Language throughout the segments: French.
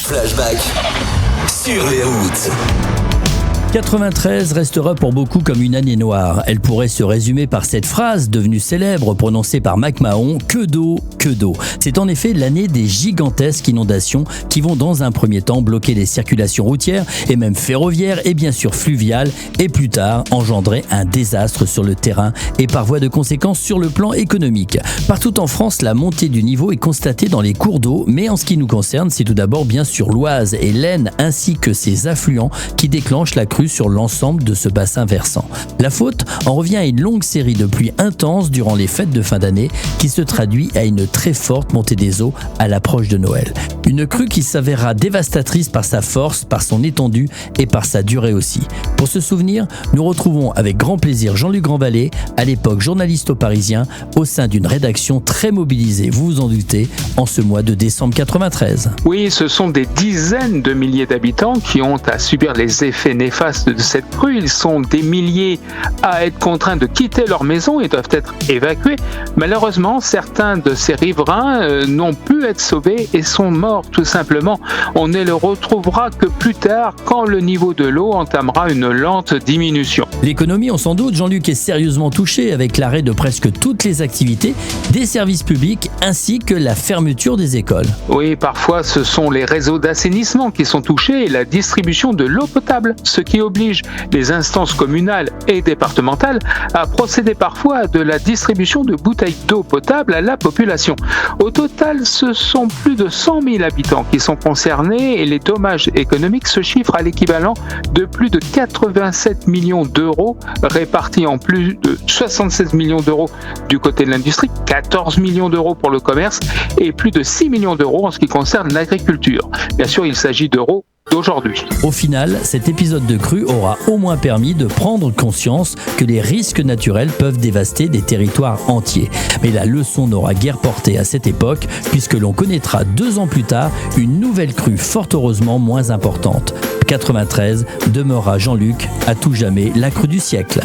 Flashback sur les routes. 93 restera pour beaucoup comme une année noire. Elle pourrait se résumer par cette phrase devenue célèbre prononcée par McMahon: que d'eau, que d'eau. C'est en effet l'année des gigantesques inondations qui vont dans un premier temps bloquer les circulations routières et même ferroviaires et bien sûr fluviales et plus tard engendrer un désastre sur le terrain et par voie de conséquence sur le plan économique. Partout en France, la montée du niveau est constatée dans les cours d'eau, mais en ce qui nous concerne, c'est tout d'abord bien sûr l'Oise et l'Aisne ainsi que ses affluents qui déclenchent la crue sur l'ensemble de ce bassin versant. La faute en revient à une longue série de pluies intenses durant les fêtes de fin d'année qui se traduit à une très forte montée des eaux à l'approche de Noël. Une crue qui s'avérera dévastatrice par sa force, par son étendue et par sa durée aussi. Pour ce souvenir, nous retrouvons avec grand plaisir Jean-Luc Grandvalet, à l'époque journaliste au Parisien, au sein d'une rédaction très mobilisée, vous vous en doutez, en ce mois de décembre 93. Oui, ce sont des dizaines de milliers d'habitants qui ont à subir les effets néfastes de cette crue. Ils sont des milliers à être contraints de quitter leur maison et doivent être évacués. Malheureusement, certains de ces riverains n'ont pu être sauvés et sont morts tout simplement. On ne les retrouvera que plus tard quand le niveau de l'eau entamera une lente diminution. L'économie, on s'en doute, Jean-Luc est sérieusement touché avec l'arrêt de presque toutes les activités, des services publics ainsi que la fermeture des écoles. Oui, parfois ce sont les réseaux d'assainissement qui sont touchés et la distribution de l'eau potable, ce qui oblige les instances communales et départementales à procéder parfois à de la distribution de bouteilles d'eau potable à la population. Au total, ce sont plus de 100 000 habitants qui sont concernés et les dommages économiques se chiffrent à l'équivalent de plus de 87 millions d'euros répartis en plus de 76 millions d'euros du côté de l'industrie, 14 millions d'euros pour le commerce et plus de 6 millions d'euros en ce qui concerne l'agriculture. Bien sûr, il s'agit d'euros d'aujourd'hui. Au final, cet épisode de crue aura au moins permis de prendre conscience que les risques naturels peuvent dévaster des territoires entiers. Mais la leçon n'aura guère porté à cette époque, puisque l'on connaîtra 2 ans plus tard une nouvelle crue fort heureusement moins importante. 93 demeurera Jean-Luc à tout jamais la crue du siècle.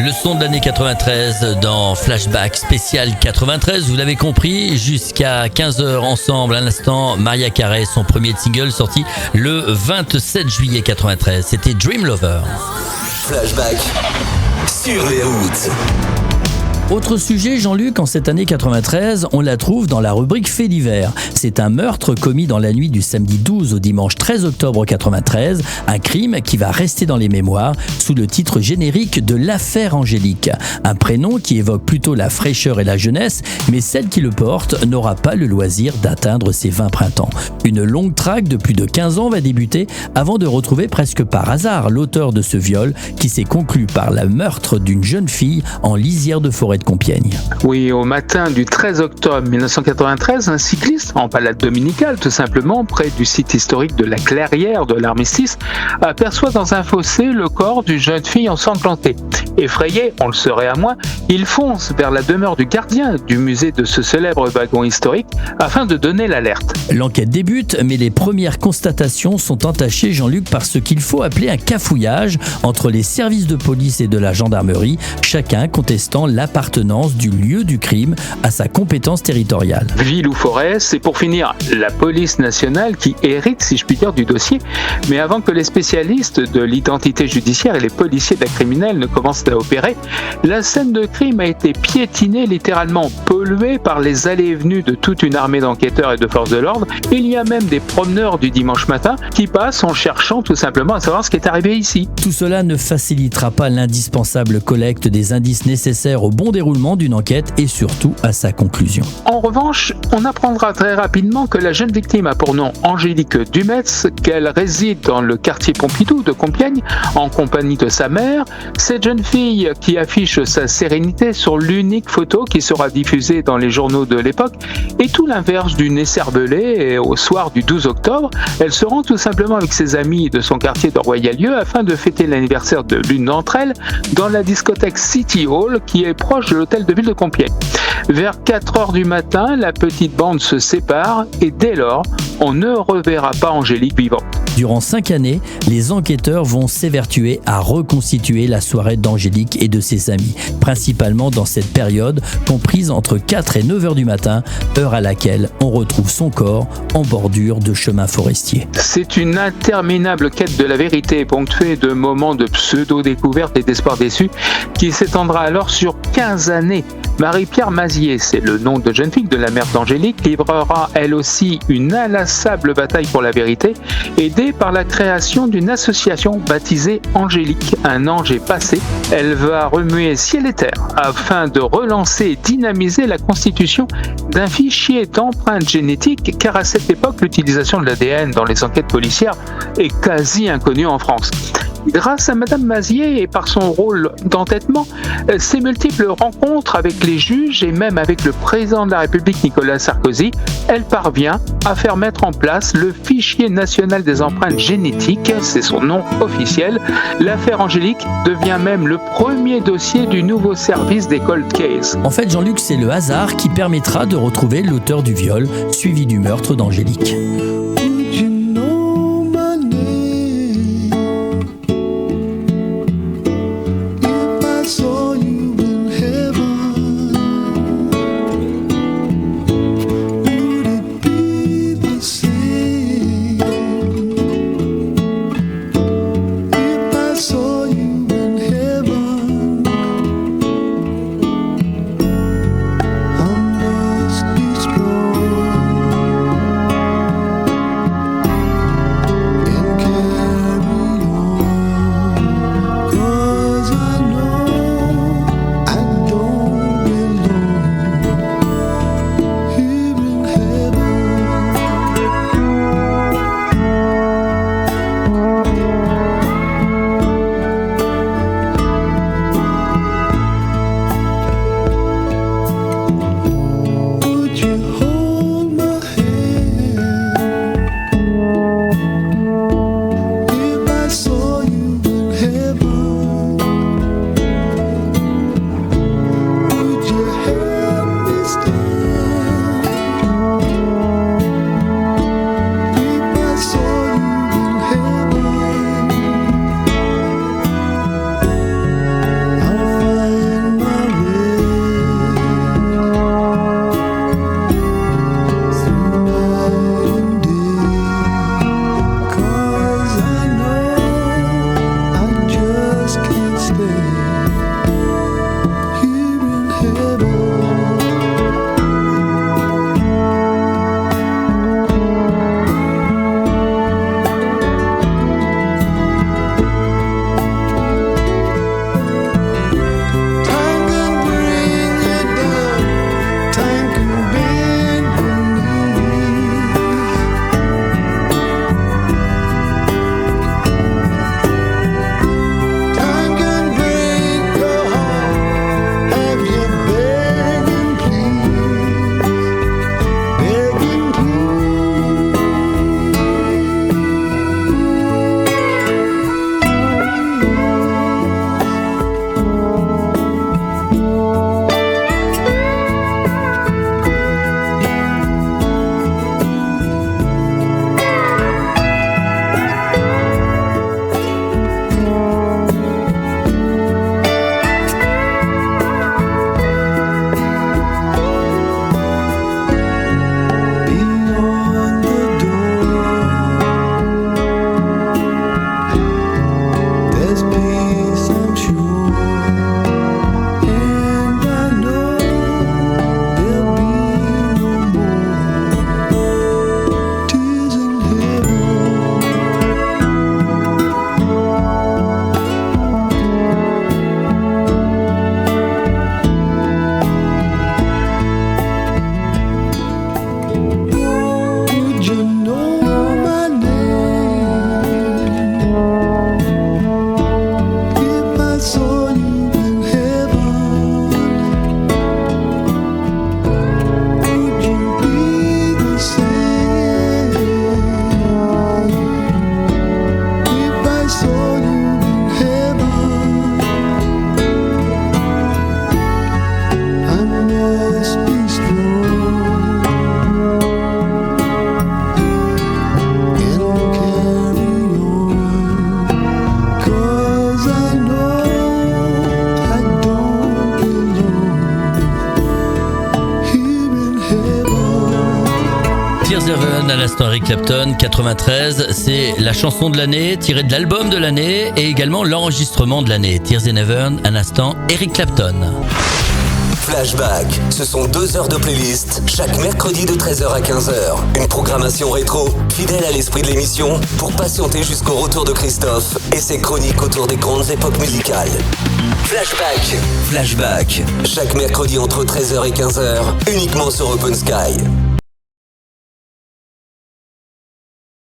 Le son de l'année 93 dans Flashback spécial 93, vous l'avez compris, jusqu'à 15h ensemble. À l'instant, Maria Carey, son premier single sorti le 27 juillet 93. C'était Dream Lover. Flashback sur les routes. Autre sujet, Jean-Luc, en cette année 93, on la trouve dans la rubrique Faits divers. C'est un meurtre commis dans la nuit du samedi 12 au dimanche 13 octobre 93, un crime qui va rester dans les mémoires sous le titre générique de l'affaire Angélique. Un prénom qui évoque plutôt la fraîcheur et la jeunesse, mais celle qui le porte n'aura pas le loisir d'atteindre ses 20 printemps. Une longue traque de plus de 15 ans va débuter avant de retrouver presque par hasard l'auteur de ce viol qui s'est conclu par le meurtre d'une jeune fille en lisière de forêt de Compiègne. Oui, au matin du 13 octobre 1993, un cycliste, en balade dominicale tout simplement, près du site historique de la Clairière de l'Armistice, aperçoit dans un fossé le corps d'une jeune fille ensanglantée. Effrayé, on le serait à moins, il fonce vers la demeure du gardien du musée de ce célèbre wagon historique afin de donner l'alerte. L'enquête débute, mais les premières constatations sont entachées, Jean-Luc, par ce qu'il faut appeler un cafouillage entre les services de police et de la gendarmerie, chacun contestant l'appartenance du lieu du crime à sa compétence territoriale. Ville ou forêt, c'est pour finir la police nationale qui hérite, si je puis dire, du dossier. Mais avant que les spécialistes de l'identité judiciaire et les policiers de la criminelle ne commencent à opérer, la scène de crime a été piétinée, littéralement polluée par les allées et venues de toute une armée d'enquêteurs et de forces de l'ordre. Il y a même des promeneurs du dimanche matin qui passent en cherchant tout simplement à savoir ce qui est arrivé ici. Tout cela ne facilitera pas l'indispensable collecte des indices nécessaires au bon déroulement d'une enquête et surtout à sa conclusion. En revanche, on apprendra très rapidement que la jeune victime a pour nom Angélique Dumetz, qu'elle réside dans le quartier Pompidou de Compiègne en compagnie de sa mère. Cette jeune fille qui affiche sa sérénité sur l'unique photo qui sera diffusée dans les journaux de l'époque est tout l'inverse d'une écervelée et au soir du 12 octobre, elle se rend tout simplement avec ses amis de son quartier de Royal-Lieu afin de fêter l'anniversaire de l'une d'entre elles dans la discothèque City Hall qui est proche de l'hôtel de ville de Compiègne. Vers 4h du matin, la petite bande se sépare et dès lors, on ne reverra pas Angélique vivante. Durant 5 années, les enquêteurs vont s'évertuer à reconstituer la soirée d'Angélique et de ses amis, principalement dans cette période comprise entre 4 et 9 heures du matin, heure à laquelle on retrouve son corps en bordure de chemin forestier. C'est une interminable quête de la vérité ponctuée de moments de pseudo-découverte et d'espoir déçu qui s'étendra alors sur 15 années. Marie-Pierre Mazier, c'est le nom de jeune fille de la mère d'Angélique, livrera elle aussi une inlassable bataille pour la vérité, aidée par la création d'une association baptisée Angélique. Un ange est passé, elle va remuer ciel et terre afin de relancer et dynamiser la constitution d'un fichier d'empreintes génétiques, car à cette époque, l'utilisation de l'ADN dans les enquêtes policières est quasi inconnue en France. Grâce à Madame Mazier et par son rôle d'entêtement, ses multiples rencontres avec les juges et même avec le président de la République Nicolas Sarkozy, elle parvient à faire mettre en place le fichier national des empreintes génétiques, c'est son nom officiel. L'affaire Angélique devient même le premier dossier du nouveau service des cold cases. En fait, Jean-Luc, c'est le hasard qui permettra de retrouver l'auteur du viol, suivi du meurtre d'Angélique. à l'instant Eric Clapton, 93, c'est la chanson de l'année, tirée de l'album de l'année et également l'enregistrement de l'année. Tears in Heaven, à l'instant Eric Clapton. Flashback, ce sont 2 heures de playlist, chaque mercredi de 13h à 15h. Une programmation rétro, fidèle à l'esprit de l'émission, pour patienter jusqu'au retour de Christophe et ses chroniques autour des grandes époques musicales. Flashback, chaque mercredi entre 13h et 15h, uniquement sur Open Sky.